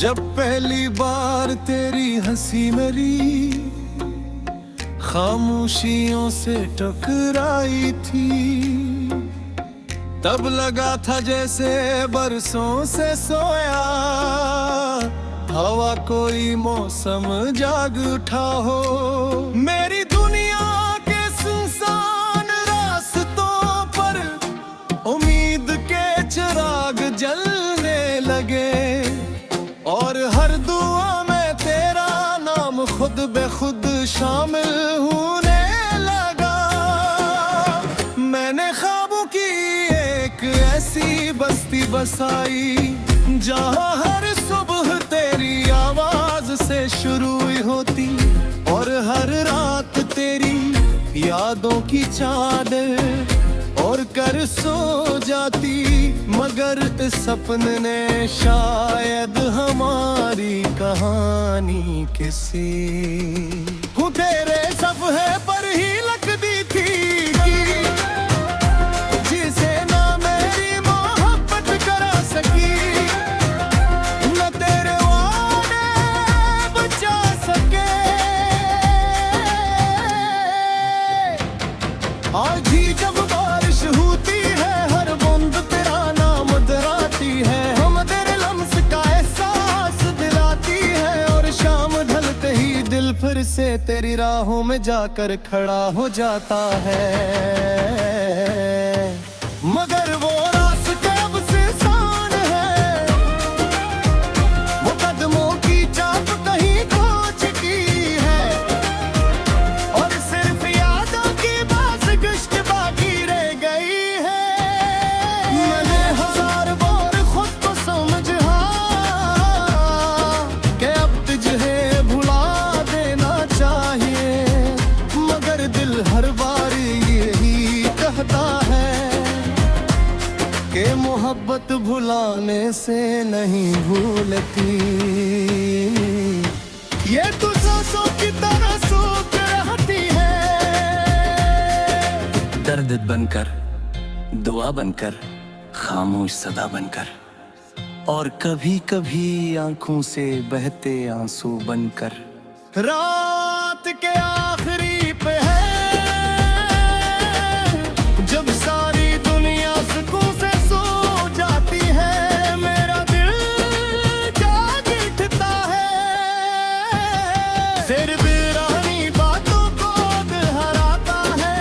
जब पहली बार तेरी हंसी मेरी खामोशियों से टकराई थी, तब लगा था जैसे बरसों से सोया हवा कोई मौसम जाग उठा हो। मेरी दुनिया के सुनसान रास्तों पर उम्मीद के चिराग जलने लगे, और हर दुआ में तेरा नाम खुद बेखुद शामिल होने लगा। मैंने ख्वाबों की एक ऐसी बस्ती बसाई जहाँ हर सुबह तेरी आवाज से शुरू होती, और हर रात तेरी यादों की चादर और कर सो जाती। मगर इस सपने ने शायद हमारी कहानी किसी हूँ तेरे सफ़े पर ही लग दी थी, जिसे ना मेरी मोहब्बत करा सकी, न तेरे वादे बचा सके। आज ही जब बारिश होती है हर बूंद तेरा नाम दोहराती है, हम तेरे लम्स का एहसास दिलाती है, और शाम ढलते ही दिल फिर से तेरी राहों में जाकर खड़ा हो जाता है। मगर वो रास्ते अब से आसान है, वो कदमों की चाप कहीं खो चुकी है, और सिर्फ यादों की बात गुश्त बाकी रह गई है। मैंने हजार बार खुद को समझा कि अब तुझे भुला देना चाहिए, मगर दिल हर बार यही कहता है कि मोहब्बत भुलाने से नहीं भूलती। ये तू सांसों की तरह सूख रहती है, दर्द बनकर, दुआ बनकर, खामोश सदा बनकर, और कभी कभी आंखों से बहते आंसू बनकर। रात के आखिरी पे है जब सारी दुनिया सुकून से सो जाती है, मेरा दिल जाग उठता है, फिर वीरानी बातों को दोहराता है,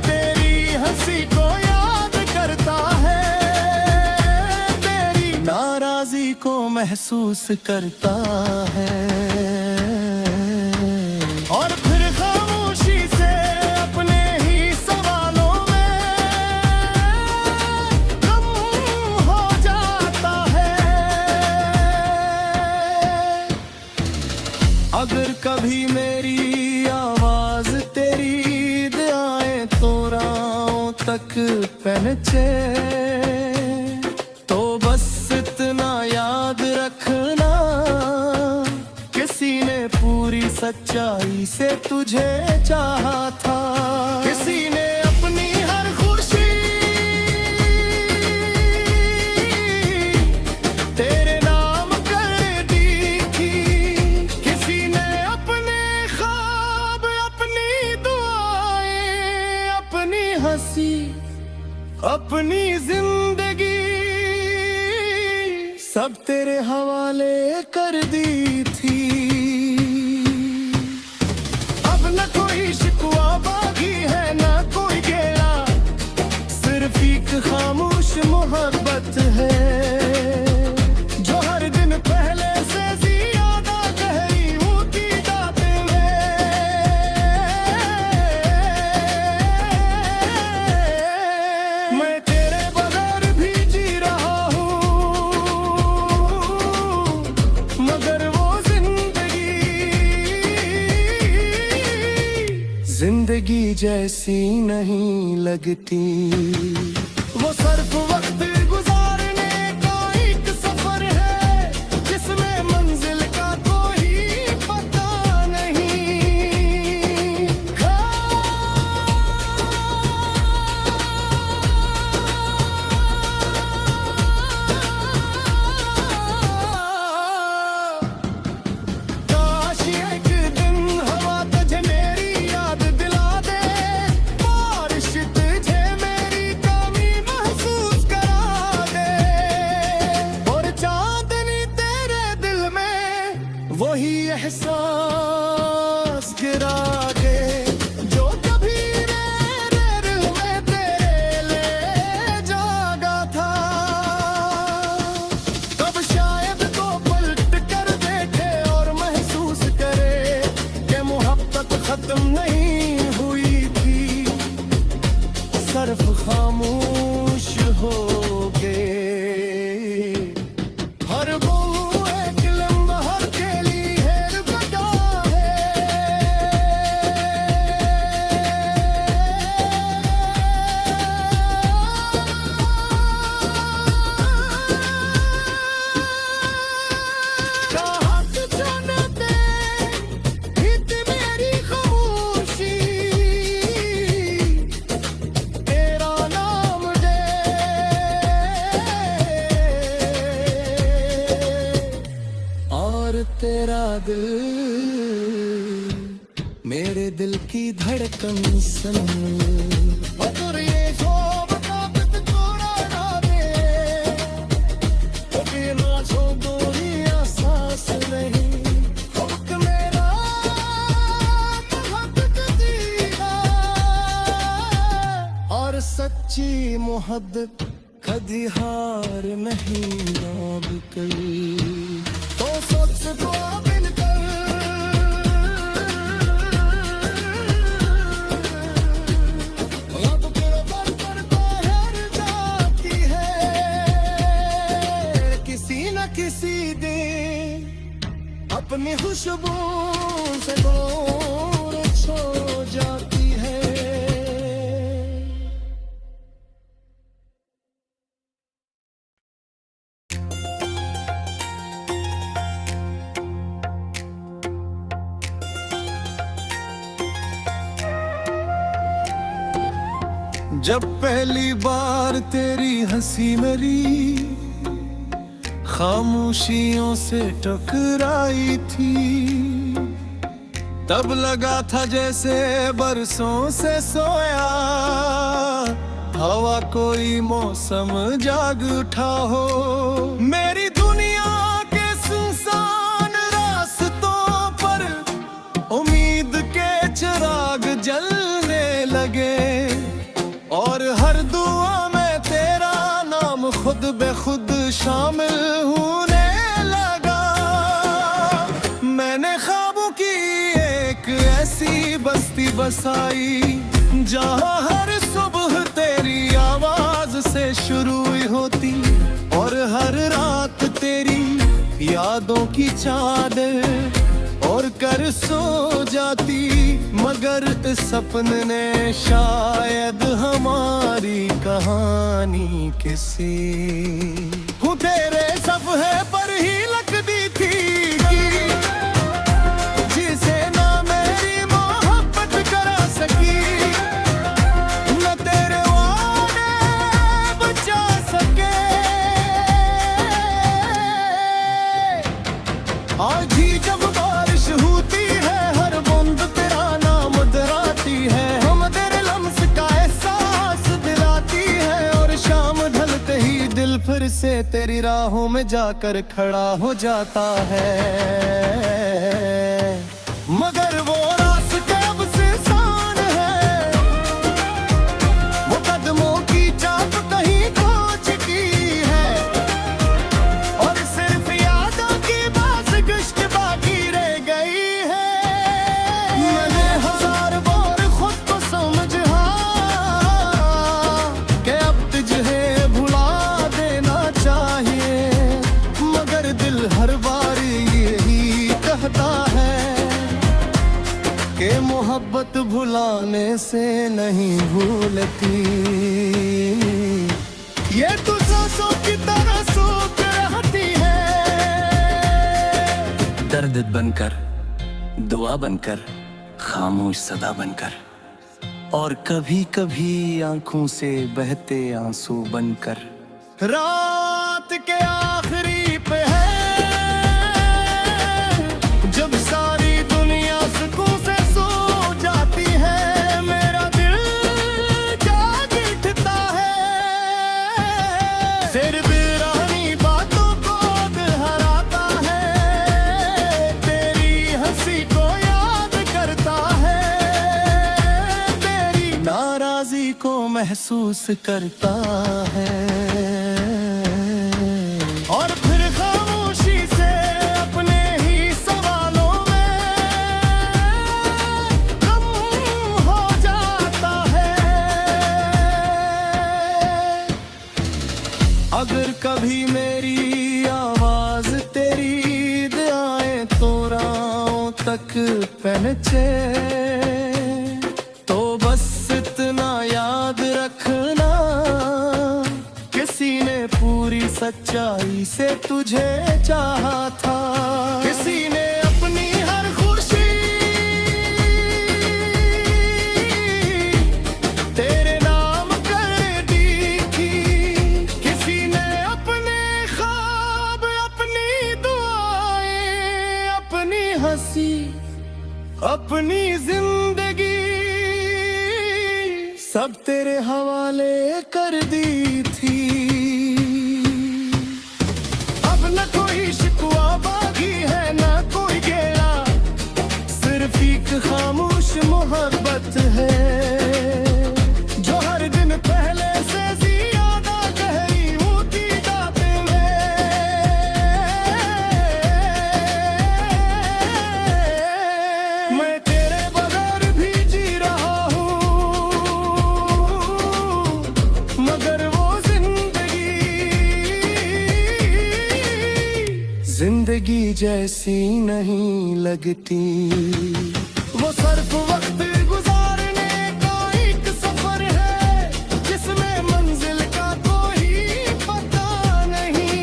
तेरी हंसी को याद करता है, तेरी नाराजी को महसूस करता है, और फिर खामोशी से अपने ही सवालों में गम हो जाता है। अगर कभी मेरी आवाज तेरी दुआएं तो राहों तक पहुंचे, तो बस इतना याद रखना किसी ने पूरी सच्चाई से तुझे चाहा था, किसी ने अपनी हर खुशी तेरे नाम कर दी थी, किसी ने अपने ख्वाब, अपनी दुआएं, अपनी हंसी, अपनी जिंदगी सब तेरे हवाले कर दी थी। अब न कोई शिकवा बाकी है न कोई गिला, सिर्फ एक खामोश मोहब्बत है, जो हर दिन पहले से ज्यादा गहरी होती जाते में। मैं तेरे बगैर भी जी रहा हूँ, मगर वो जिंदगी जैसी नहीं लगती। वो सिर्फ वक्त गुजारने का एक सफर है, जिसमें मंजिल का कोई पता नहीं। सांस गिरा के जो कभी रेर में तेरे लिए जागा था, तब शायद तो पलट कर देखे और महसूस करे कि मोहब्बत खत्म नहीं हुई थी, सिर्फ खामोश हो गए। हर वो एक लम्हा के लिए रुका है। कहा कि जाने दे हित मेरी खामोशी, तेरा नाम दे और तेरा दिल मेरे दिल की धड़कन सुन। अगर ये ख्वाब ताकत तोड़ा ना दे, कभी ना छोड़ो ये सांस नहीं, वक्त मेरा मोहब्बत जीना और सच्ची मोहब्बत कभी हार नहीं नाब कर। तो सोच को बिन कर अब गिरफ्तार पर ठहर जाती है, किसी न किसी दिन अपनी खुशबू से दूर छो जाती है। जब पहली बार तेरी हंसी मेरी खामोशियों से टकराई थी, तब लगा था जैसे बरसों से सोया हवा कोई मौसम जाग उठा हो। मेरी दुनिया के सुनसान रास्तों पर उम्मीद के चिराग जलने लगे और हर दुआ में तेरा नाम खुद बेखुद शामिल होने लगा। मैंने ख्वाबों की एक ऐसी बस्ती बसाई जहाँ हर सुबह तेरी आवाज से शुरू होती और हर रात तेरी यादों की चादर और कर सो जाती। मगर इस सपने ने शायद हमारी कहानी किसी हूँ तेरे सफ़े पर ही लग दी थी कि जिसे ना मेरी मोहब्बत करा सकी, न तेरे वादे बचा सके। आज ही जब बारिश होती है हर बूंद तेरा नाम दोहराती है, हम तेरे लम्स का एहसास दिलाती है और शाम ढलते ही दिल फिर से तेरी राहों में जाकर खड़ा हो जाता है। मगर वो रास्ते अब सुनसान है, वो कदमों की चाप कहीं खो चुकी है और सिर्फ यादों की बात गुश्त बाकी रह गई है। मैंने हजार बार खुद को समझा कि अब तुझे भुला देना चाहिए, मगर दिल हर बार यही कहता है कि मोहब्बत भुलाने से नहीं भूलती। ये तो सांसों की तरह सूख रहती है। दर्द बनकर, दुआ बनकर, खामोश सदा बनकर, और कभी कभी आंखों से बहते आंसू बनकर। रात के आखिरी पे है जब सारी दुनिया सुकून से सो जाती है, मेरा दिल जाग उठता है, फिर वीरानी बातों को दोहराता है, तेरी हंसी को महसूस करता है। और फिर खामोशी से अपने ही सवालों में गम हो जाता है। अगर कभी मेरी आवाज तेरी दुआएं तो राहों तक पहुंचे, तो बस इतना याद रखना, किसी ने पूरी सच्चाई से तुझे चाहा था। किसी ने अपनी हर खुशी तेरे नाम कर दी थी। किसी ने अपने ख्वाब, अपनी दुआएं, अपनी हंसी, अपनी जिंदगी सब तेरे हवाले कर दी थी। अब न कोई शिकवा बाकी है, न कोई गिला, सिर्फ एक खामोश मोहब्बत है, जो हर दिन पहले से ज्यादा गहरी होती जाते में। मैं तेरे बगैर भी जी रहा हूँ, मगर वो जिंदगी जैसी नहीं लगती। वो सिर्फ वक्त गुजारने का एक सफर है, जिसमें मंजिल का कोई पता नहीं।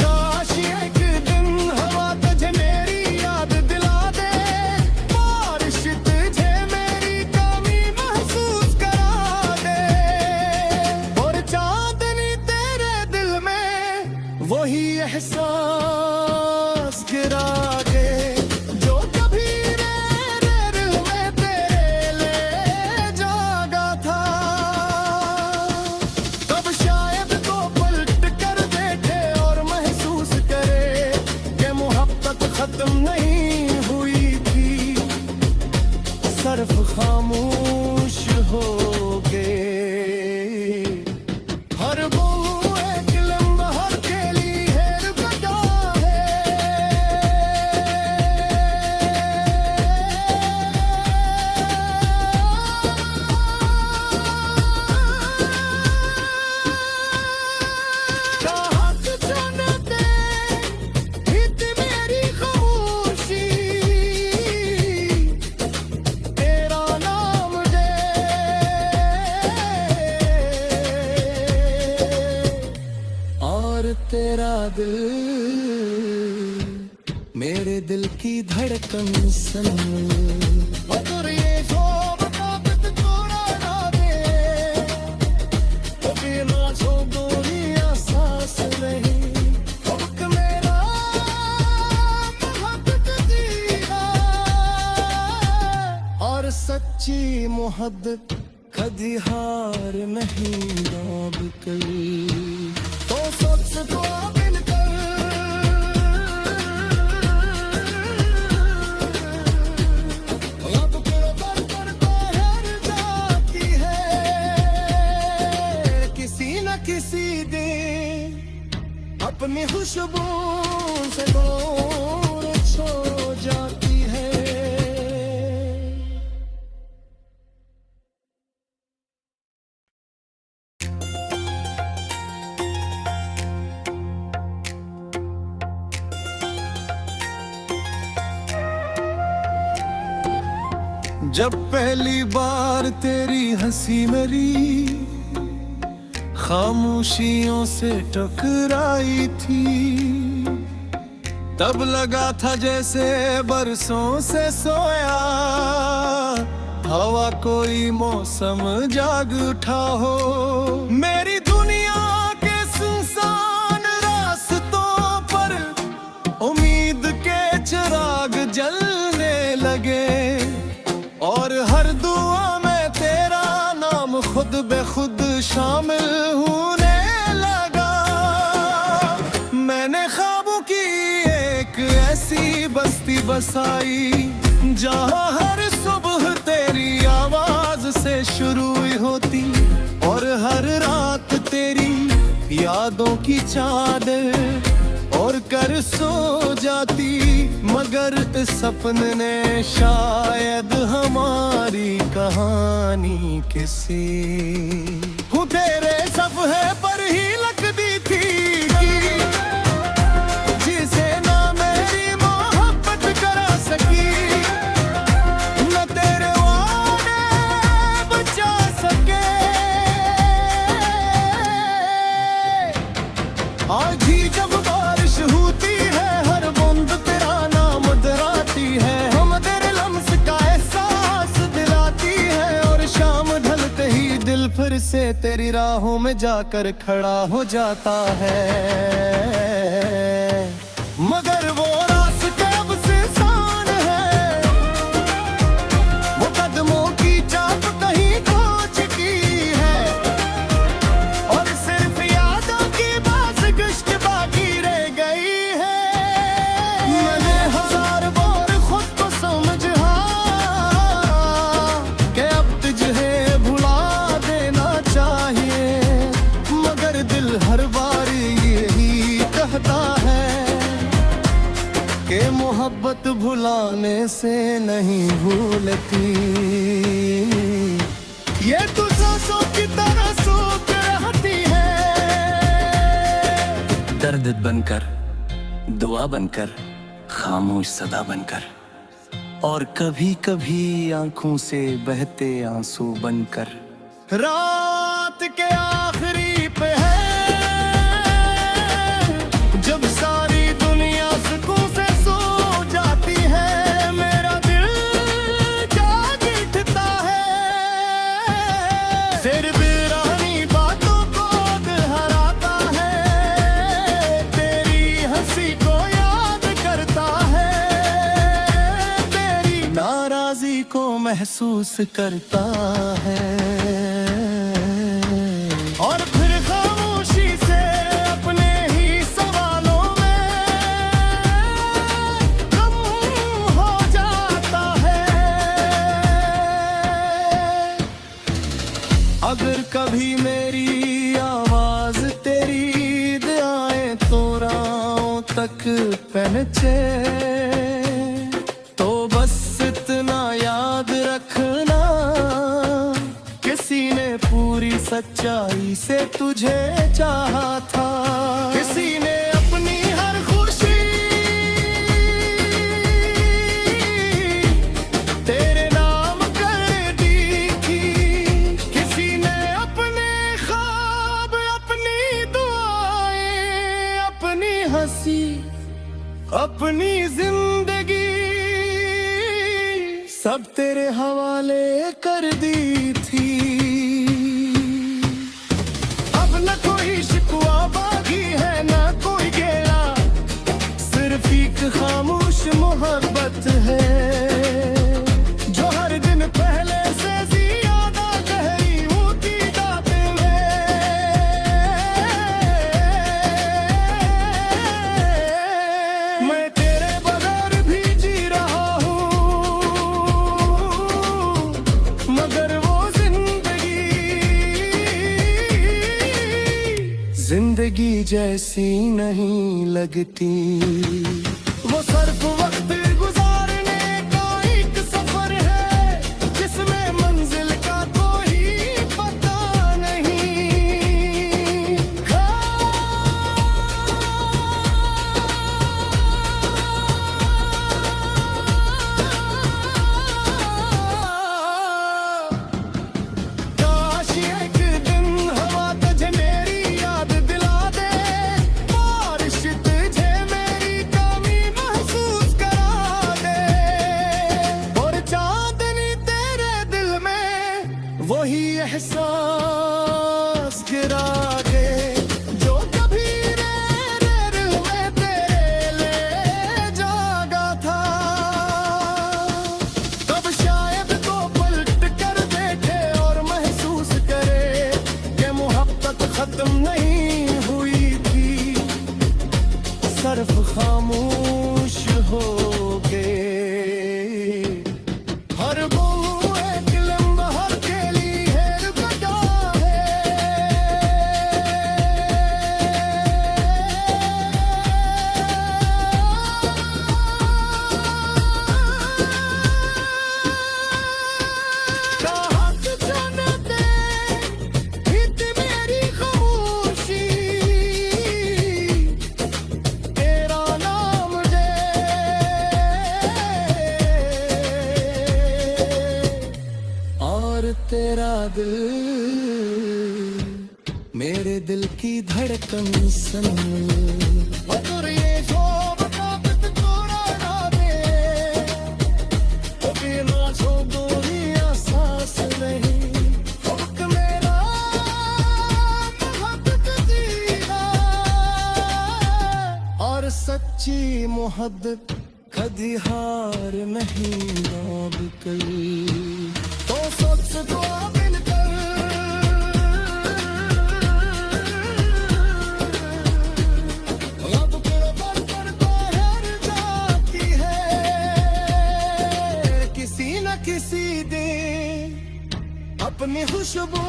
काश एक दिन हवा तुझे मेरी याद दिला दे, बारिश तुझे मेरी कमी महसूस करा दे, और चांदनी तेरे दिल में वही एहसास गिरा दे, जो कभी मेरे दिल में तेरे लिए जागा था। तब शायद तो पलट कर देखे और महसूस करे कि मोहब्बत खत्म नहीं हुई थी, सिर्फ खामोश हो गए। हर वो एक लम्हा के लिए रुकता कहाँ से जानते इतनी मेरी खामोशी, तेरा नाम दे और तेरा दिल मेरे दिल की धड़कन सन। अगर ये ख्वाब ताकत तोड़ा ना दे, तो बिना छोड़ो ही एहसास नहीं। वक्त मेरा मोहब्बत दीदा, और सच्ची मोहब्बत कभी हार नहीं दाब कर। तो सोच को बिन कर अब कर कर जाती है, किसी न किसी दिन अपनी खुशबू से दूर छो जाती है। जब पहली बार तेरी हंसी मेरी खामोशियों से टकराई थी, तब लगा था जैसे बरसों से सोया हवा कोई मौसम जाग उठा हो। मेरी दुनिया के सुनसान रास्तों पर उम्मीद के चिराग जलने लगे, और हर दुआ में तेरा नाम खुद बेखुद शामिल होने बसाई, जहाँ हर सुबह तेरी आवाज से शुरू होती और हर रात तेरी यादों की चादर और कर सो जाती। मगर इस सपने ने शायद हमारी कहानी किसी हूँ तेरे सफ़े पर ही लग दी थी, जिसे ना मेरी मोहब्बत करा सकी, न तेरे वादे बचा सके। आज ही जब बारिश होती है, हर बूंद तेरा नाम दोहराती है, हम तेरे लम्स का एहसास दिलाती है। और शाम ढलते ही दिल फिर से तेरी राहों में जाकर खड़ा हो जाता है। मगर वो रास्ते अब सुनसान है, वो कदमों की चाप कहीं खो चुकी है, और सिर्फ यादों की बात गुश्त बाकी रह गई है। मैंने हजार बार खुद को समझा कि अब तुझे भुला देना चाहिए, मगर दिल हर बार यही कहता है कि मोहब्बत भुलाने से नहीं भूलती। ये तू सांसों की तरह सूख रहती है। दर्द बनकर, दुआ बनकर, खामोश सदा बनकर, और कभी कभी आंखों से बहते आंसू बनकर। रात के आखिरी पे है, जब सारी दुनिया सुकून से सो जाती है, मेरा दिल जाग उठता है। फिर वीरानी बातों को दोहराता है, तेरी हंसी को याद करता है, तेरी नाराजी को महसूस करता है। और फिर खामोशी से अपने ही सवालों में गम हो जाता है। अगर कभी मेरी आवाज तेरी दुआएं तो राहों तक पहुंचे, तो बस इतना याद रखना, किसी ने पूरी सच्चाई से तुझे चाहा था, किसी ने अपनी हर खुशी तेरे नाम कर दी थी, किसी ने अपने ख्वाब, अपनी दुआएं, अपनी हंसी, अपनी जिंदगी सब तेरे हवाले कर दी थी। अब न कोई शिकवा बाकी है, न कोई गिला, सिर्फ एक खामोश मोहब्बत है, जो हर दिन पहले से ज्यादा गहरी होती जाते में। मैं तेरे बगैर भी जी रहा हूँ, मगर वो जिंदगी जैसी नहीं लगती। वो सिर्फ वक्त गुजारने का एक सफर है, जिसमें मंजिल का कोई पता नहीं। काश एक दिन हवा तुझे मेरी याद दिला दे, बारिश तुझे मेरी कमी महसूस करा दे, और चांदनी तेरे दिल में वही एहसास गिरा दे, जो कभी मेरे दिल में तेरे लिए जागा था। तब शायद तो पलट कर देखे और महसूस करे कि मोहब्बत खत्म नहीं हुई थी, सिर्फ खामोश हो गए। और तेरा दिल मेरे दिल की धड़कन सन। और ये जो बताबत तोड़ा ना दे, तो बिना छो दूरियां सांस नहीं। हुक्म मेरा मोहब्बत जीना, और सच्ची मोहब्बत कभी हार नहीं अब कल। तो सोच दो मिलकर, रब के बरतर बाहर जाती है, किसी न किसी दिन अपनी खुशबू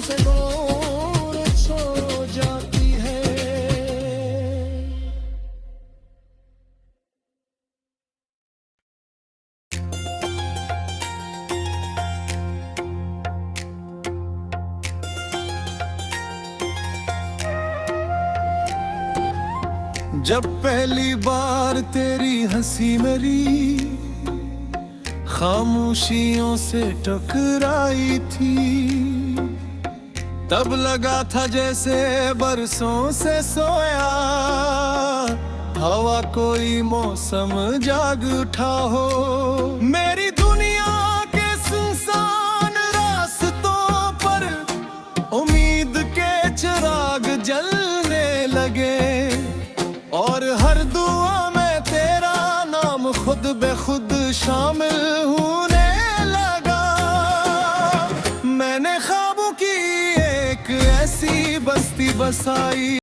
से दूर छो जाती है। जब पहली बार तेरी हंसी मेरी खामोशियों से टकराई थी, तब लगा था जैसे बरसों से सोया हवा कोई मौसम जाग उठा हो। मेरी दुनिया के सुनसान रास्तों पर उम्मीद के चिराग जलने लगे, और हर दुआ में तेरा नाम खुद बेखुद शामिल होने लगा। मैंने ख्वाबों की एक ऐसी बस्ती बसाई